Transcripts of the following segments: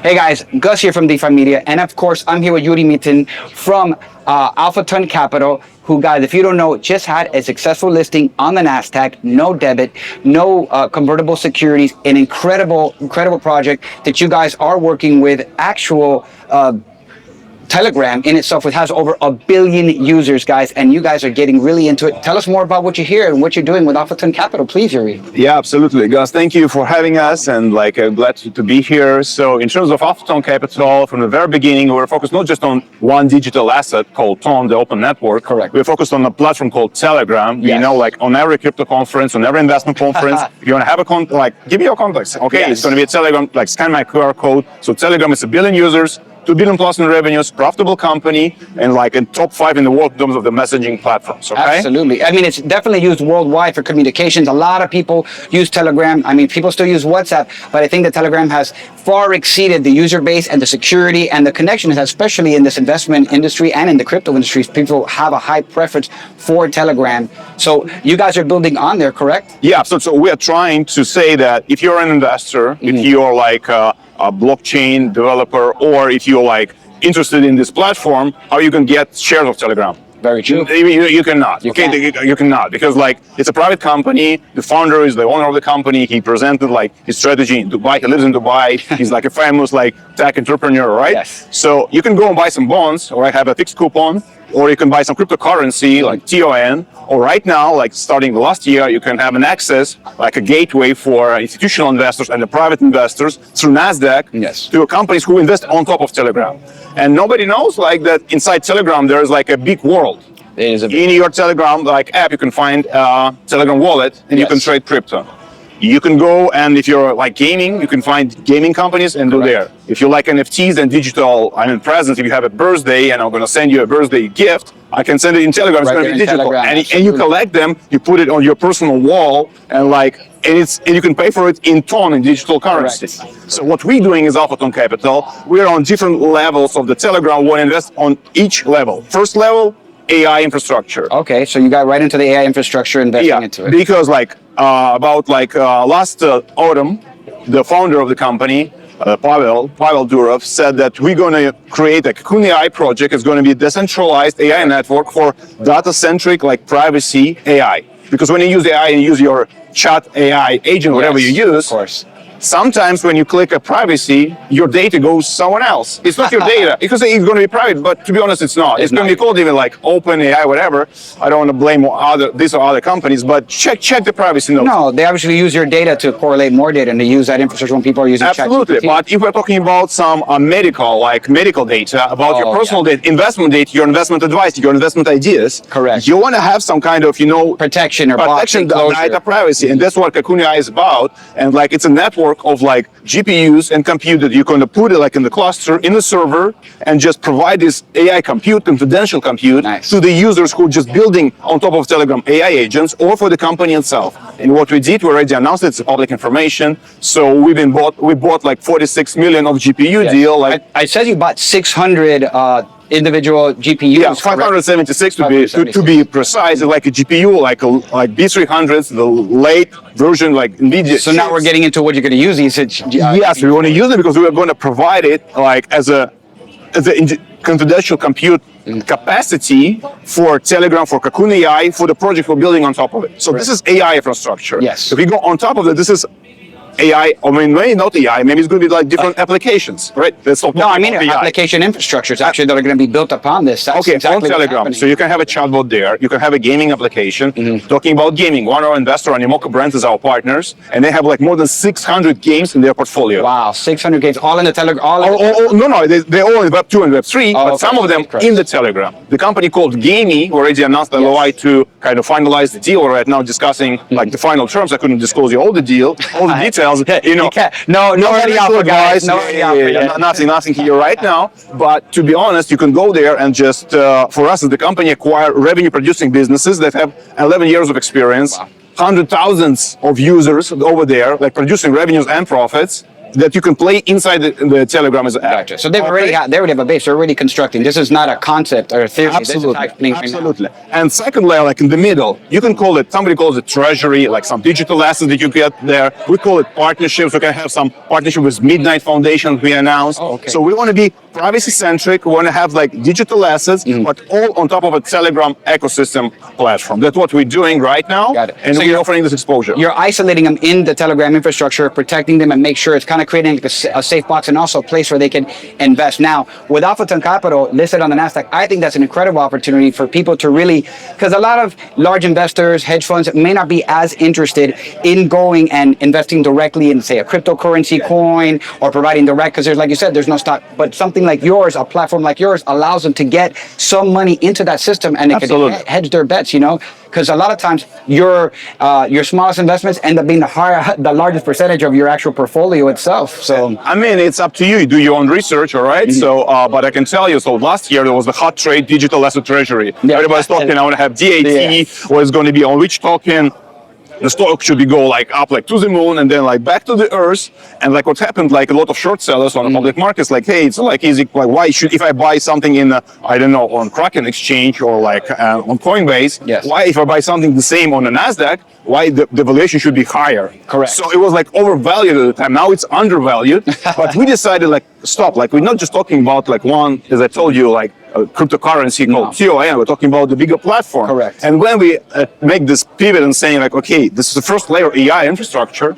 Hey guys, Gus here from defimedia, and of course I'm here with Yuri Mitin from Alphaton Capital, who, guys, if you don't know, just had a successful listing on the NASDAQ, no debit, no convertible securities, an incredible project that you guys are working with actual Telegram in itself, it has over 1 billion users, guys, and you guys are getting really into it. Tell us more about what you hear and what you're doing with Alphaton Capital, please, Yuri. Yeah, absolutely, Gus. Thank you for having us, and I'm glad to be here. So, in terms of Alphaton Capital, from the very beginning, we were focused not just on one digital asset called Ton, the open network. Correct. We're focused on a platform called Telegram. Yes. You know, on every crypto conference, on every investment conference, if you want to have a give me your contacts. Okay, yes. It's going to be a Telegram. Scan my QR code. So, Telegram is 1 billion users. 2 billion plus in revenues, profitable company, and in top 5 in the world in terms of the messaging platforms. Okay? Absolutely. I mean, it's definitely used worldwide for communications. A lot of people use Telegram. I mean, people still use WhatsApp, but I think that Telegram has far exceeded the user base and the security and the connections, especially in this investment industry and in the crypto industry. People have a high preference for Telegram. So you guys are building on there, correct? Yeah. So we are trying to say that if you're an investor, if you're a blockchain developer, or if you're interested in this platform, how you can get shares of Telegram? Very true. You cannot. You cannot, because it's a private company. The founder is the owner of the company. He presented his strategy in Dubai. He lives in Dubai. He's a famous tech entrepreneur, right? Yes. So you can go and buy some bonds, or have a fixed coupon, or you can buy some cryptocurrency like TON. Or right now, starting last year, you can have an access, a gateway for institutional investors and the private investors through NASDAQ. Yes. To companies who invest on top of Telegram. And nobody knows that inside Telegram there is a big world. In your Telegram app, you can find a Telegram wallet, and you can trade crypto. You can go, and if you're gaming, you can find gaming companies and do there. If you like NFTs and digital presence, if you have a birthday and I'm going to send you a birthday gift, I can send it in Telegram. It's going to be digital, and you collect them. You put it on your personal wall, and you can pay for it in Ton, in digital currency. Correct. So what we're doing is Alphaton Capital. We're on different levels of the Telegram. We invest on each level. First level, AI infrastructure. Okay, so you got right into the AI infrastructure, investing into it. Because last autumn, the founder of the company, Pavel Durov, said that we're going to create a Cocoon AI project. It's going to be a decentralized AI network for data-centric, privacy AI. Because when you use AI and you use your chat AI agent, whatever you use, of course, sometimes when you click a privacy, your data goes somewhere else. It's not your data, because it's going to be private, but to be honest, it's not. It's going to be called even Open AI, whatever. I don't want to blame these or other companies, but check the privacy notes. No, they obviously use your data to correlate more data and to use that infrastructure when people are using Absolutely, ChatGPT. But if we're talking about some medical data, about your personal data, investment data, your investment advice, your investment ideas. Correct. You want to have some kind of, protection or data privacy, and that's what Cocoon AI is about. And it's a network of GPUs and compute that you're going to put it in the cluster, in the server, and just provide this AI compute, confidential compute, to the users who are just building on top of Telegram AI agents, or for the company itself. And what we did, we already announced it's public information. So we bought 46 million of GPU deal. I said you bought 600 individual GPUs. Yeah, 576 to be precise. Like a GPU, like B300s, the late version, NVIDIA. So now we're getting into what you're going to use these. Yes, we want to use it because we are going to provide it as a confidential compute capacity for Telegram, for Cocoon AI, for the project we're building on top of it. So this is AI infrastructure. Yes. If we go on top of it, this is AI, maybe not AI, maybe it's going to be different applications, right? Application infrastructures actually that are going to be built upon this. That's on Telegram. So you can have a chatbot there. You can have a gaming application. Talking about gaming, one of our investor, Animoca Brands, is our partners, and they have more than 600 games in their portfolio. Wow, 600 games, all in the Telegram. No, they're all in Web 2 and Web 3, but some of them in the Telegram. The company called Gamey already announced the LOI to kind of finalize the deal. We're right now discussing the final terms. I couldn't disclose you all the details. Nobody alpha, guys. Nothing here right now. But to be honest, you can go there and just, for us as the company, acquire revenue-producing businesses that have 11 years of experience, 100,000s of users over there, producing revenues and profits. that you can play inside the Telegram as an app. Gotcha. So they already have a base. They're already constructing. This is not a concept or a theory. Absolutely. This is happening right now. Absolutely. And second layer, like in the middle, you can call it, somebody calls it treasury, like some digital assets that you get there. We call it partnerships. We can have some partnership with Midnight Foundation we announced. Oh, okay. So we want to be privacy centric. We want to have like digital assets, but all on top of a Telegram ecosystem platform. That's what we're doing right now. Got it. And So we're offering this exposure. You're isolating them in the Telegram infrastructure, protecting them, and make sure it's kind of creating like a safe box and also a place where they can invest. Now, with Alphaton Capital listed on the NASDAQ, I think that's an incredible opportunity for people to really, because a lot of large investors, hedge funds may not be as interested in going and investing directly in, say, a cryptocurrency coin or providing direct, because there's, like you said, there's no stock. But something like yours, a platform like yours, allows them to get some money into that system and they can hedge their bets, you know? Because a lot of times your smallest investments end up being the largest percentage of your actual portfolio itself. So I mean, it's up to you. Do your own research, all right? So, but I can tell you. So last year there was the hot trade digital asset treasury. Yeah. Everybody's talking. I want to have DAT. What is going to be on which token? The stock should be go like up like to the moon and then like back to the earth. And like what happened, like a lot of short sellers on the public markets, like, hey, it's like easy. Like, why should, if I buy something in, I don't know, on Kraken exchange or like on Coinbase, why if I buy something the same on the NASDAQ, why the valuation should be higher? Correct. So it was like overvalued at the time. Now it's undervalued. But we decided like, stop. Like we're not just talking about like one, as I told you, like a cryptocurrency called TON. We're talking about the bigger platform. Correct. And when we make this pivot and saying like, okay, this is the first layer AI infrastructure,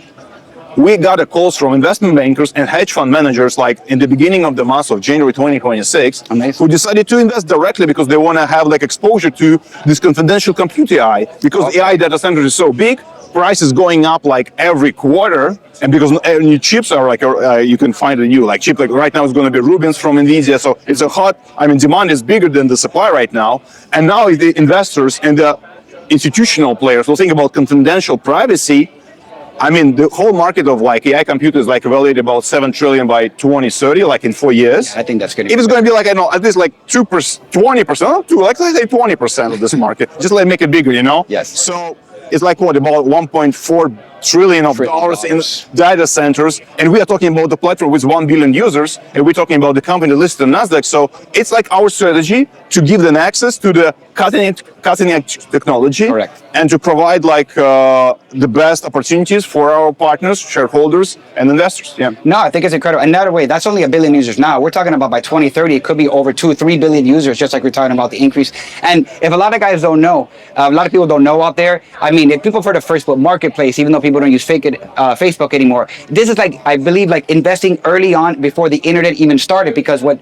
we got a calls from investment bankers and hedge fund managers like in the beginning of the month of January 2026, who decided to invest directly because they want to have like exposure to this confidential compute AI, because AI data center is so big, price is going up like every quarter, and because new chips are like you can find a new like chip, like right now it's going to be Rubins from Nvidia, so it's a hot, I mean, demand is bigger than the supply right now. And now the investors and the institutional players will think about confidential privacy. I mean, the whole market of like AI compute is like evaluated about 7 trillion by 2030, like in 4 years. I think that's good. If it's going to be like, I know, at least like 2%, 20%, like let's say 20% of this market, just like make it bigger, you know? Yes. So it's like what, about 1.4 trillion of dollars in data centers, and we are talking about the platform with 1 billion users, and we're talking about the company listed on NASDAQ. So it's like our strategy to give them access to the cutting edge technology. Correct. And to provide like the best opportunities for our partners, shareholders, and investors. Yeah. No, I think it's incredible. Another way, that's only 1 billion users now. We're talking about by 2030, it could be over 2-3 billion users, just like we're talking about the increase. And if a lot of guys don't know, a lot of people don't know out there, I mean, if people for the Facebook marketplace, even though people don't use Facebook anymore, this is like, I believe, like investing early on before the internet even started, because what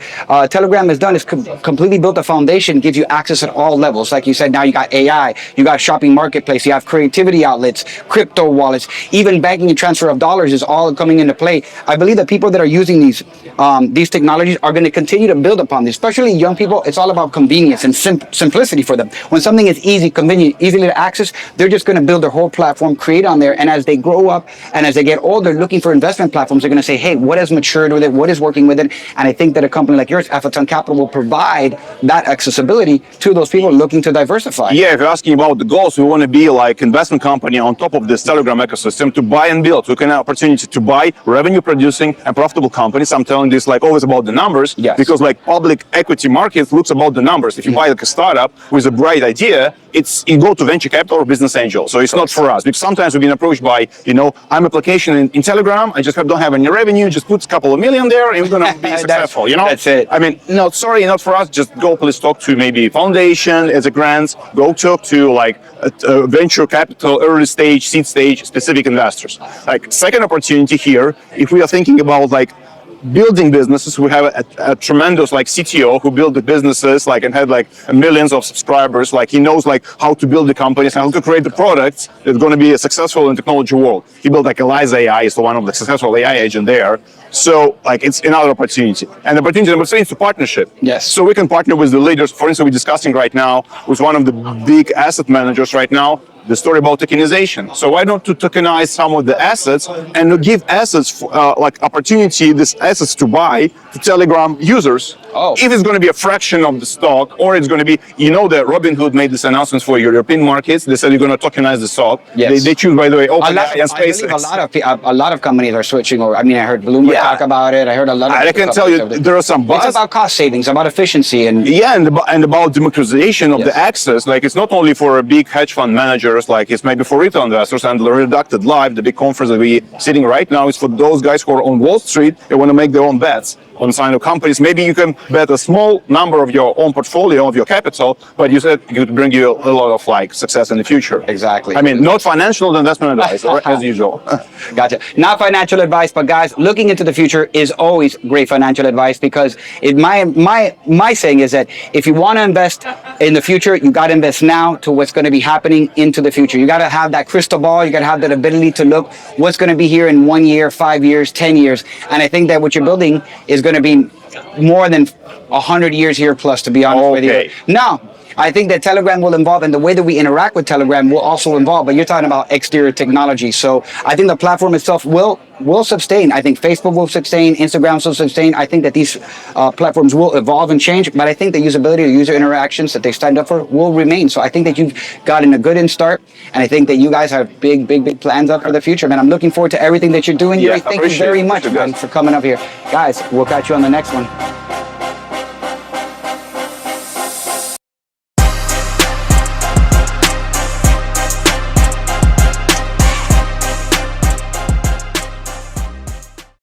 Telegram has done is completely built a foundation, gives you access at all levels. Like you said, now you got AI, you got shopping marketplace, you have creativity outlets, crypto wallets, even banking and transfer of dollars is all coming into play. I believe that people that are using these technologies are going to continue to build upon this, especially young people. It's all about convenience and simplicity for them. When something is easy, convenient, easily to access, they're just going to build their whole platform, create on there. And as they grow up and as they get older, looking for investment platforms, they're going to say, hey, what has matured with it? What is working with it? And I think that a company like yours, Alphaton Capital, will provide that accessibility to those people looking to diversify. Yeah, if you're asking about the goals, we want to be like investment company on top of this Telegram ecosystem to buy and build. We can have opportunity to buy revenue producing and profitable companies. I'm telling this like always about the numbers, because like public equity market looks about the numbers. If you buy like a startup with a bright idea, you go to venture capital or business angel. So it's not for us, because sometimes we've been approached by, you know, I'm application in Telegram, I just don't have any revenue, just put a couple of million there and we're going to be successful, you know? That's it. I mean, no, sorry, not for us. Just go please talk to maybe foundation as a grants, go talk to like venture capital, early stage, seed stage, specific investors. Like second opportunity here, if we are thinking about like building businesses, we have a tremendous like CTO who built the businesses like and had like millions of subscribers. Like he knows like how to build the companies and how to create the products that's going to be successful in technology world. He built like Eliza AI, is one of the successful AI agent there. So like it's another opportunity. And opportunity number 3 is to partnership. Yes. So we can partner with the leaders. For instance, we're discussing right now with one of the big asset managers right now. the story about tokenization. So why not to tokenize some of the assets and to give assets like opportunity, these assets to buy to Telegram users. Oh. If it's going to be a fraction of the stock, or it's going to be, that Robinhood made this announcement for European markets. They said you're going to tokenize the stock. Yes. They choose, by the way, OpenAI and I believe SpaceX. a lot of companies are switching over. I mean, I heard Bloomberg talk about it. I heard a lot of. I can tell you, there are some buzz. It's about cost savings, about efficiency, and and about democratization of the access. Like, it's not only for big hedge fund managers, like it's maybe for retail investors. And Reducted Live, the big conference that we're sitting right now, is for those guys who are on Wall Street. They want to make their own bets on sign of companies. Maybe you can bet a small number of your own portfolio, of your capital, but you said it could bring you a lot of like success in the future. Exactly. I mean, not financial investment advice, as usual. Gotcha. Not financial advice, but guys, looking into the future is always great financial advice, because my saying is that if you want to invest in the future, you got to invest now to what's going to be happening into the future. You got to have that crystal ball. You got to have that ability to look what's going to be here in 1 year, 5 years, 10 years. And I think that what you're building is going to be more than 100 years here plus, to be honest with you. Now, I think that Telegram will evolve, and the way that we interact with Telegram will also evolve, but you're talking about exterior technology. So I think the platform itself will sustain. I think Facebook will sustain, Instagram will sustain. I think that these platforms will evolve and change, but I think the usability, the user interactions that they signed up for will remain. So I think that you've gotten a good start, and I think that you guys have big plans up for the future, man. I'm looking forward to everything that you're doing. Thank you very much, man, for coming up here. Guys, we'll catch you on the next one.